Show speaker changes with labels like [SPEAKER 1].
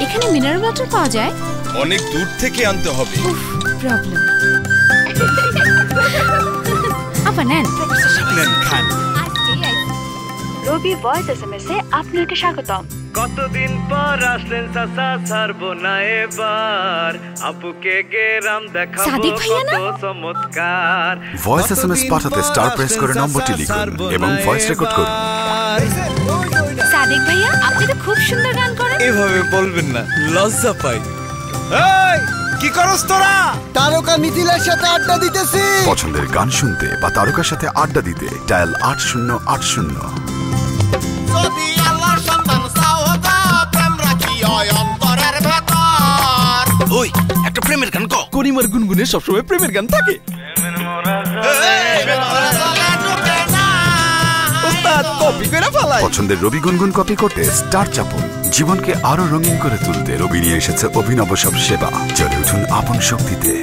[SPEAKER 1] এখানে mineral water পাওয়া যায়?
[SPEAKER 2] অনেক দূর থেকে আনতে হবে।
[SPEAKER 1] প্রবলেম। আপা নেন।
[SPEAKER 2] নেন খান।
[SPEAKER 1] রবি ভয়েস এসএমএস এ আপনাকে স্বাগতম।
[SPEAKER 3] কতদিন পর আসলেন চাচা, ছাড়বো না এবার, আপুকে গেরাম দেখাবো কত চমৎকার।
[SPEAKER 4] ভয়েস এসএমএস পাঠাতে স্টার প্রেস করে নম্বরটি লিখুন এবং ভয়েস রেকর্ড করুন।
[SPEAKER 1] সাদিক ভাইয়া, আপনি তো খুব সুন্দর গান করেন।
[SPEAKER 2] এভাবে বলবেন না, লজ্জা পাই। এই কি করছ তোরা?
[SPEAKER 5] তারকা মিথিলের সাথে আড্ডা দিতেছি।
[SPEAKER 4] পছন্দের গান শুনতে বা তারকার সাথে আড্ডা দিতে ডায়াল 8080।
[SPEAKER 5] যদি আল্লাহর সন্তান চাও গো, প্রেম রাখি অন্তরের ভেতর।
[SPEAKER 2] ওই একটা প্রেমের গান কও। করিমার গুনগুনে সবসময় প্রেমের গান থাকে।
[SPEAKER 4] পছন্দের রবি গুনগুন কপি করতে স্টার চাপুন। জীবনকে আরো রঙিন করে তুলতে রবি নিয়ে এসেছে অভিনব সব সেবা। চলে উঠুন আপন শক্তিতে।